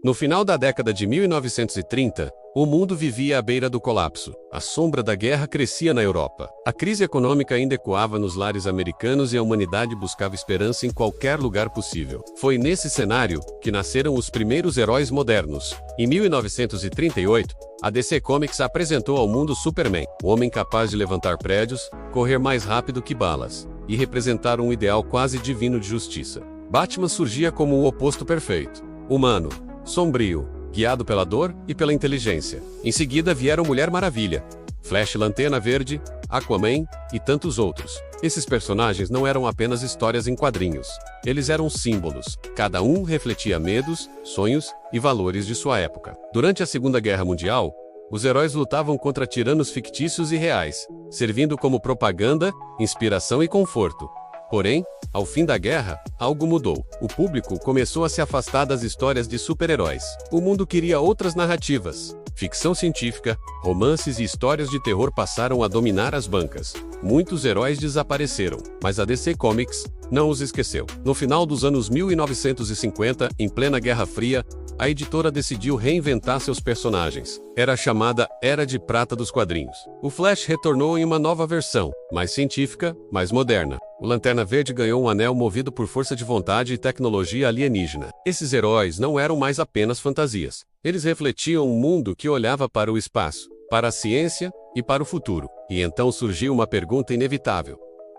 No final da década de 1930, o mundo vivia à beira do colapso. A sombra da guerra crescia na Europa. A crise econômica ainda ecoava nos lares americanos e a humanidade buscava esperança em qualquer lugar possível. Foi nesse cenário que nasceram os primeiros heróis modernos. Em 1938, a DC Comics apresentou ao mundo Superman, o homem capaz de levantar prédios, correr mais rápido que balas, e representar um ideal quase divino de justiça. Batman surgia como o oposto perfeito. Humano, sombrio, guiado pela dor e pela inteligência. Em seguida vieram Mulher Maravilha, Flash, Lanterna Verde, Aquaman e tantos outros. Esses personagens não eram apenas histórias em quadrinhos. Eles eram símbolos. Cada um refletia medos, sonhos e valores de sua época. Durante a Segunda Guerra Mundial, os heróis lutavam contra tiranos fictícios e reais, servindo como propaganda, inspiração e conforto. Porém, ao fim da guerra, algo mudou. O público começou a se afastar das histórias de super-heróis. O mundo queria outras narrativas. Ficção científica, romances e histórias de terror passaram a dominar as bancas. Muitos heróis desapareceram, mas a DC Comics não os esqueceu. No final dos anos 1950, em plena Guerra Fria, a editora decidiu reinventar seus personagens. Era a chamada Era de Prata dos quadrinhos. O Flash retornou em uma nova versão, mais científica, mais moderna. O Lanterna Verde ganhou um anel movido por força de vontade e tecnologia alienígena. Esses heróis não eram mais apenas fantasias. Eles refletiam um mundo que olhava para o espaço, para a ciência e para o futuro. E então surgiu uma pergunta inevitável.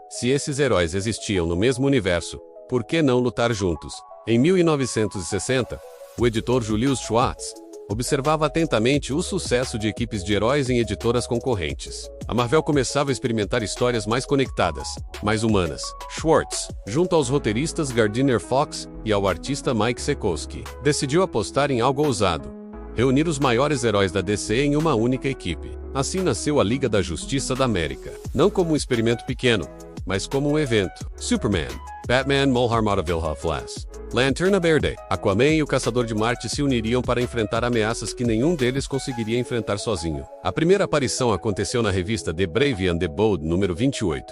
Se esses heróis existiam no mesmo universo, por que não lutar juntos? Em 1960, o editor Julius Schwartz observava atentamente o sucesso de equipes de heróis em editoras concorrentes. A Marvel começava a experimentar histórias mais conectadas, mais humanas. Schwartz, junto aos roteiristas Gardner Fox e ao artista Mike Sekowsky, decidiu apostar em algo ousado: reunir os maiores heróis da DC em uma única equipe. Assim nasceu a Liga da Justiça da América. Não como um experimento pequeno, mas como um evento. Superman, Batman, Mulher Maravilha, Flash, Lanterna Verde, Aquaman e o Caçador de Marte se uniriam para enfrentar ameaças que nenhum deles conseguiria enfrentar sozinho. A primeira aparição aconteceu na revista The Brave and the Bold, número 28.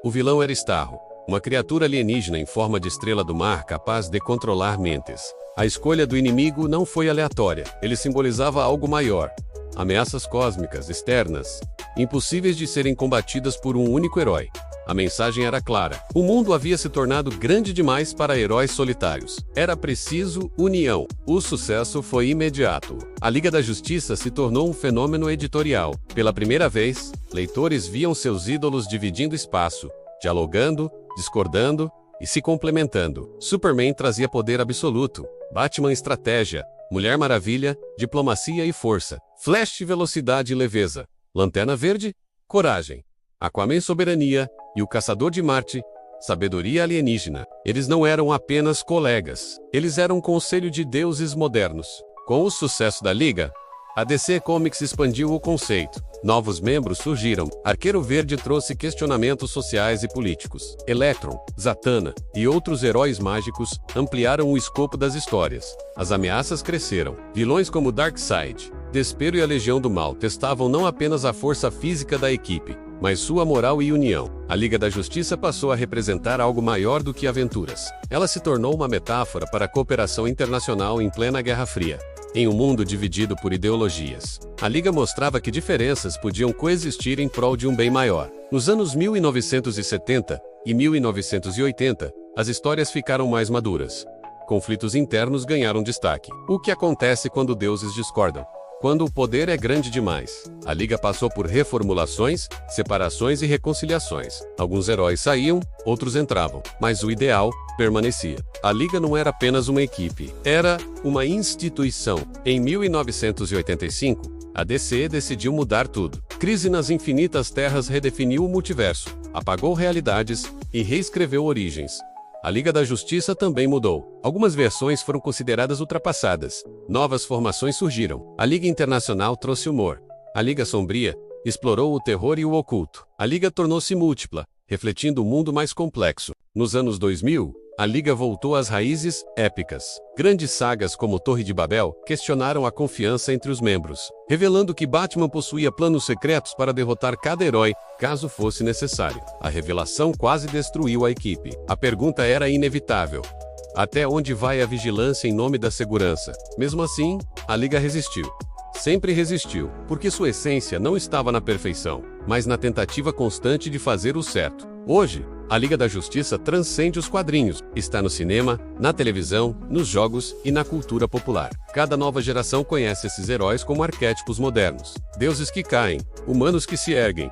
O vilão era Starro, uma criatura alienígena em forma de estrela do mar capaz de controlar mentes. A escolha do inimigo não foi aleatória, ele simbolizava algo maior. Ameaças cósmicas, externas, impossíveis de serem combatidas por um único herói. A mensagem era clara. O mundo havia se tornado grande demais para heróis solitários. Era preciso união. O sucesso foi imediato. A Liga da Justiça se tornou um fenômeno editorial. Pela primeira vez, leitores viam seus ídolos dividindo espaço, dialogando, discordando e se complementando. Superman trazia poder absoluto, Batman estratégia, Mulher Maravilha, diplomacia e força, Flash velocidade e leveza, Lanterna Verde, coragem, Aquaman soberania e o Caçador de Marte, sabedoria alienígena. Eles não eram apenas colegas, eles eram um conselho de deuses modernos. Com o sucesso da Liga, a DC Comics expandiu o conceito. Novos membros surgiram. Arqueiro Verde trouxe questionamentos sociais e políticos. Electron, Zatanna e outros heróis mágicos ampliaram o escopo das histórias. As ameaças cresceram. Vilões como Darkseid, Despero e a Legião do Mal testavam não apenas a força física da equipe, mas sua moral e união. A Liga da Justiça passou a representar algo maior do que aventuras. Ela se tornou uma metáfora para a cooperação internacional em plena Guerra Fria. Em um mundo dividido por ideologias, a Liga mostrava que diferenças podiam coexistir em prol de um bem maior. Nos anos 1970 e 1980, as histórias ficaram mais maduras. Conflitos internos ganharam destaque. O que acontece quando deuses discordam? Quando o poder é grande demais. A Liga passou por reformulações, separações e reconciliações. Alguns heróis saíam, outros entravam, mas o ideal permanecia. A Liga não era apenas uma equipe, era uma instituição. Em 1985, a DC decidiu mudar tudo. Crise nas Infinitas Terras redefiniu o multiverso, apagou realidades e reescreveu origens. A Liga da Justiça também mudou. Algumas versões foram consideradas ultrapassadas. Novas formações surgiram. A Liga Internacional trouxe humor. A Liga Sombria explorou o terror e o oculto. A Liga tornou-se múltipla, refletindo um mundo mais complexo. Nos anos 2000, a Liga voltou às raízes épicas. Grandes sagas como Torre de Babel questionaram a confiança entre os membros, revelando que Batman possuía planos secretos para derrotar cada herói, caso fosse necessário. A revelação quase destruiu a equipe. A pergunta era inevitável: Até onde vai a vigilância em nome da segurança? Mesmo assim, a Liga resistiu. Sempre resistiu, porque sua essência não estava na perfeição, mas na tentativa constante de fazer o certo. Hoje, a Liga da Justiça transcende os quadrinhos. Está no cinema, na televisão, nos jogos e na cultura popular. Cada nova geração conhece esses heróis como arquétipos modernos. Deuses que caem, humanos que se erguem,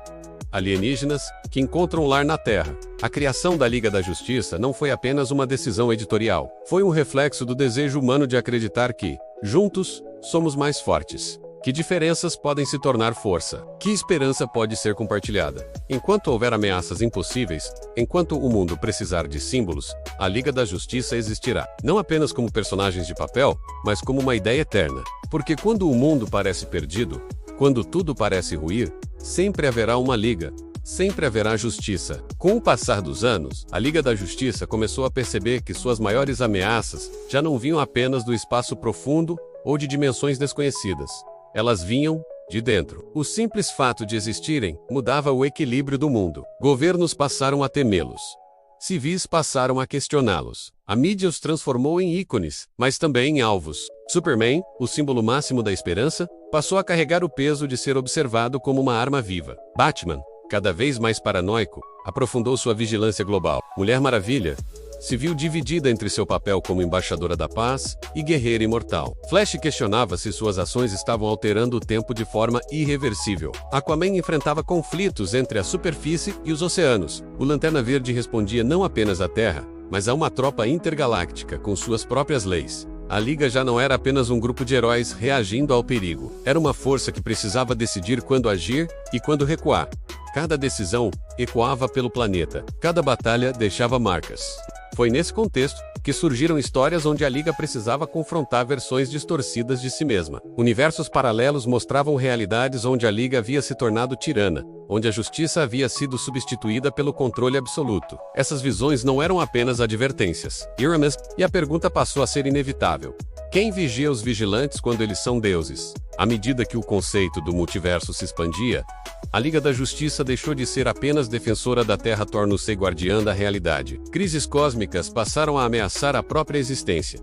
alienígenas que encontram lar na Terra. A criação da Liga da Justiça não foi apenas uma decisão editorial. Foi um reflexo do desejo humano de acreditar que, juntos, somos mais fortes. Que diferenças podem se tornar força? Que esperança pode ser compartilhada? Enquanto houver ameaças impossíveis, enquanto o mundo precisar de símbolos, a Liga da Justiça existirá. Não apenas como personagens de papel, mas como uma ideia eterna. Porque quando o mundo parece perdido, quando tudo parece ruir, sempre haverá uma Liga. Sempre haverá justiça. Com o passar dos anos, a Liga da Justiça começou a perceber que suas maiores ameaças já não vinham apenas do espaço profundo ou de dimensões desconhecidas. Elas vinham de dentro. O simples fato de existirem mudava o equilíbrio do mundo. Governos passaram a temê-los. Civis passaram a questioná-los. A mídia os transformou em ícones, mas também em alvos. Superman, o símbolo máximo da esperança, passou a carregar o peso de ser observado como uma arma viva. Batman, cada vez mais paranoico, aprofundou sua vigilância global. Mulher Maravilha se viu dividida entre seu papel como embaixadora da paz e guerreira imortal. Flash questionava se suas ações estavam alterando o tempo de forma irreversível. Aquaman enfrentava conflitos entre a superfície e os oceanos. O Lanterna Verde respondia não apenas à Terra, mas a uma tropa intergaláctica com suas próprias leis. A Liga já não era apenas um grupo de heróis reagindo ao perigo. Era uma força que precisava decidir quando agir e quando recuar. Cada decisão ecoava pelo planeta. Cada batalha deixava marcas. Foi nesse contexto que surgiram histórias onde a Liga precisava confrontar versões distorcidas de si mesma. Universos paralelos mostravam realidades onde a Liga havia se tornado tirana, onde a justiça havia sido substituída pelo controle absoluto. Essas visões não eram apenas advertências. E a pergunta passou a ser inevitável. Quem vigia os vigilantes quando eles são deuses? À medida que o conceito do multiverso se expandia, a Liga da Justiça deixou de ser apenas defensora da Terra, tornou-se guardiã da realidade. Crises cósmicas passaram a ameaçar a própria existência.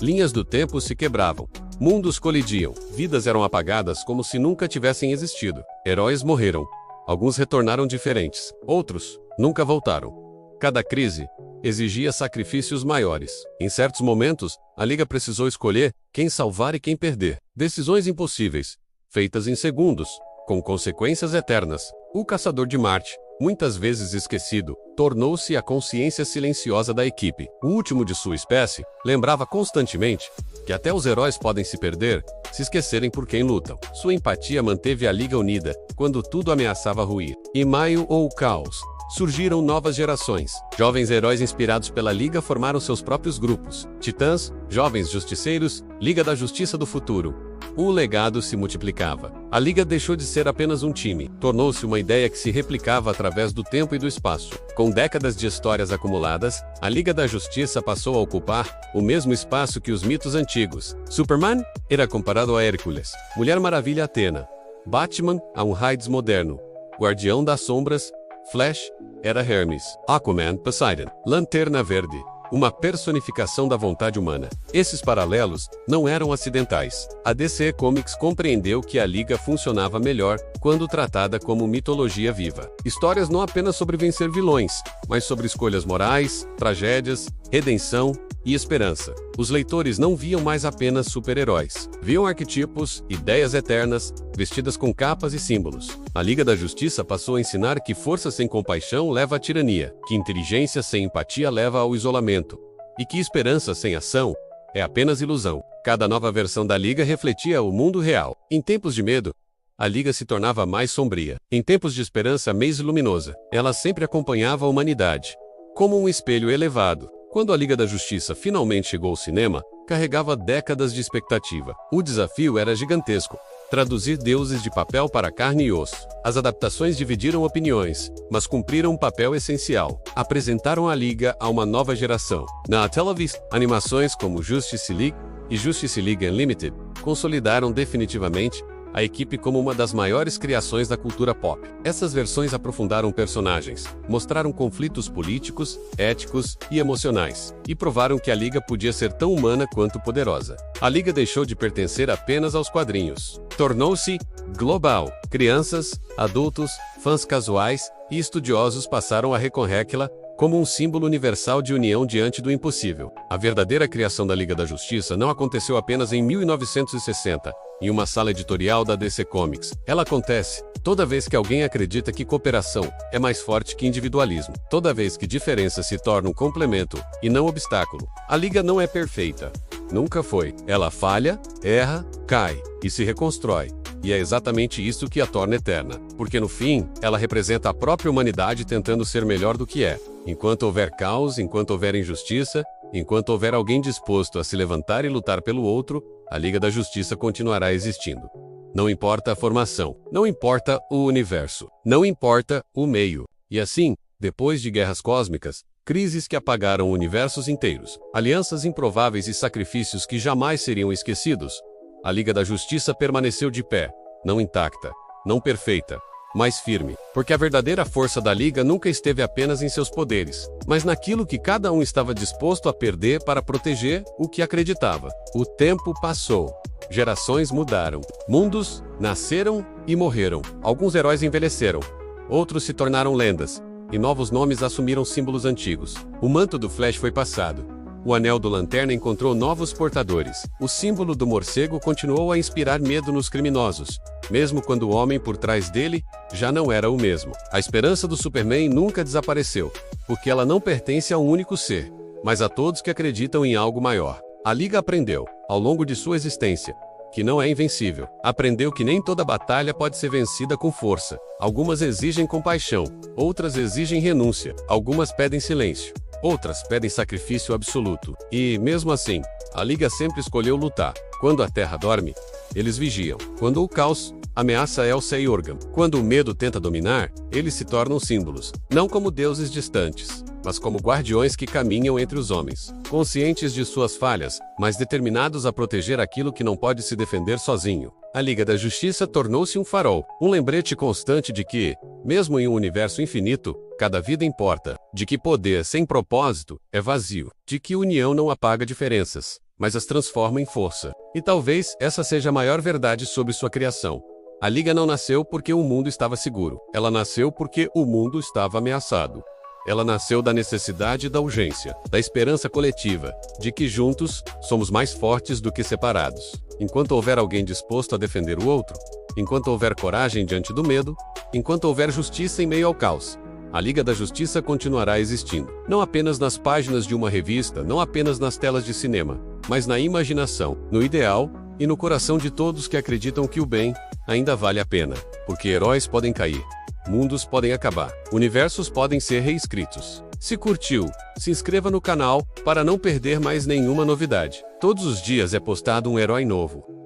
Linhas do tempo se quebravam. Mundos colidiam. Vidas eram apagadas como se nunca tivessem existido. Heróis morreram. Alguns retornaram diferentes. Outros nunca voltaram. Cada crise exigia sacrifícios maiores. Em certos momentos, a Liga precisou escolher quem salvar e quem perder. Decisões impossíveis, feitas em segundos, com consequências eternas. O Caçador de Marte, muitas vezes esquecido, tornou-se a consciência silenciosa da equipe. O último de sua espécie lembrava constantemente que até os heróis podem se perder, se esquecerem por quem lutam. Sua empatia manteve a Liga unida quando tudo ameaçava ruir. Em meio ao caos, surgiram novas gerações. Jovens heróis inspirados pela Liga formaram seus próprios grupos. Titãs, Jovens Justiceiros, Liga da Justiça do Futuro. O legado se multiplicava. A Liga deixou de ser apenas um time. Tornou-se uma ideia que se replicava através do tempo e do espaço. Com décadas de histórias acumuladas, a Liga da Justiça passou a ocupar o mesmo espaço que os mitos antigos. Superman era comparado a Hércules. Mulher Maravilha a Atena. Batman a um Hades moderno. Guardião das Sombras, Flash era Hermes. Aquaman, Poseidon. Lanterna Verde, uma personificação da vontade humana. Esses paralelos não eram acidentais. A DC Comics compreendeu que a Liga funcionava melhor quando tratada como mitologia viva. Histórias não apenas sobre vencer vilões, mas sobre escolhas morais, tragédias, redenção e esperança. Os leitores não viam mais apenas super-heróis. Viam arquetipos, ideias eternas, vestidas com capas e símbolos. A Liga da Justiça passou a ensinar que força sem compaixão leva à tirania, que inteligência sem empatia leva ao isolamento, e que esperança sem ação é apenas ilusão. Cada nova versão da Liga refletia o mundo real. Em tempos de medo, a Liga se tornava mais sombria. Em tempos de esperança, mais luminosa. Ela sempre acompanhava a humanidade, como um espelho elevado. Quando a Liga da Justiça finalmente chegou ao cinema, carregava décadas de expectativa. O desafio era gigantesco: traduzir deuses de papel para carne e osso. As adaptações dividiram opiniões, mas cumpriram um papel essencial. Apresentaram a Liga a uma nova geração. Na televisão, animações como Justice League e Justice League Unlimited consolidaram definitivamente a equipe como uma das maiores criações da cultura pop. Essas versões aprofundaram personagens, mostraram conflitos políticos, éticos e emocionais, e provaram que a Liga podia ser tão humana quanto poderosa. A Liga deixou de pertencer apenas aos quadrinhos. Tornou-se global. Crianças, adultos, fãs casuais e estudiosos passaram a reconhecê-la como um símbolo universal de união diante do impossível. A verdadeira criação da Liga da Justiça não aconteceu apenas em 1960, em uma sala editorial da DC Comics. Ela acontece toda vez que alguém acredita que cooperação é mais forte que individualismo. Toda vez que diferença se torna um complemento e não obstáculo. A Liga não é perfeita. Nunca foi. Ela falha, erra, cai e se reconstrói. E é exatamente isso que a torna eterna. Porque no fim, ela representa a própria humanidade tentando ser melhor do que é. Enquanto houver caos, enquanto houver injustiça, enquanto houver alguém disposto a se levantar e lutar pelo outro, a Liga da Justiça continuará existindo. Não importa a formação, não importa o universo, não importa o meio. E assim, depois de guerras cósmicas, crises que apagaram universos inteiros, alianças improváveis e sacrifícios que jamais seriam esquecidos, a Liga da Justiça permaneceu de pé, não intacta, não perfeita, mas firme, porque a verdadeira força da Liga nunca esteve apenas em seus poderes, mas naquilo que cada um estava disposto a perder para proteger o que acreditava. O tempo passou, gerações mudaram, mundos nasceram e morreram. Alguns heróis envelheceram, outros se tornaram lendas, e novos nomes assumiram símbolos antigos. O manto do Flash foi passado. O anel do Lanterna encontrou novos portadores. O símbolo do morcego continuou a inspirar medo nos criminosos, mesmo quando o homem por trás dele já não era o mesmo. A esperança do Superman nunca desapareceu, porque ela não pertence a um único ser, mas a todos que acreditam em algo maior. A Liga aprendeu, ao longo de sua existência, que não é invencível. Aprendeu que nem toda batalha pode ser vencida com força. Algumas exigem compaixão, outras exigem renúncia, algumas pedem silêncio. Outras pedem sacrifício absoluto. E, mesmo assim, a Liga sempre escolheu lutar. Quando a Terra dorme, eles vigiam. Quando o caos ameaça Elsa e Organa. Quando o medo tenta dominar, eles se tornam símbolos. Não como deuses distantes, mas como guardiões que caminham entre os homens. Conscientes de suas falhas, mas determinados a proteger aquilo que não pode se defender sozinho. A Liga da Justiça tornou-se um farol, um lembrete constante de que, mesmo em um universo infinito, cada vida importa, de que poder sem propósito é vazio, de que união não apaga diferenças, mas as transforma em força. E talvez essa seja a maior verdade sobre sua criação. A Liga não nasceu porque o mundo estava seguro, ela nasceu porque o mundo estava ameaçado. Ela nasceu da necessidade e da urgência, da esperança coletiva, de que juntos somos mais fortes do que separados. Enquanto houver alguém disposto a defender o outro, enquanto houver coragem diante do medo, enquanto houver justiça em meio ao caos, a Liga da Justiça continuará existindo. Não apenas nas páginas de uma revista, não apenas nas telas de cinema, mas na imaginação, no ideal e no coração de todos que acreditam que o bem ainda vale a pena. Porque heróis podem cair, mundos podem acabar, universos podem ser reescritos. Se curtiu, se inscreva no canal para não perder mais nenhuma novidade. Todos os dias é postado um herói novo.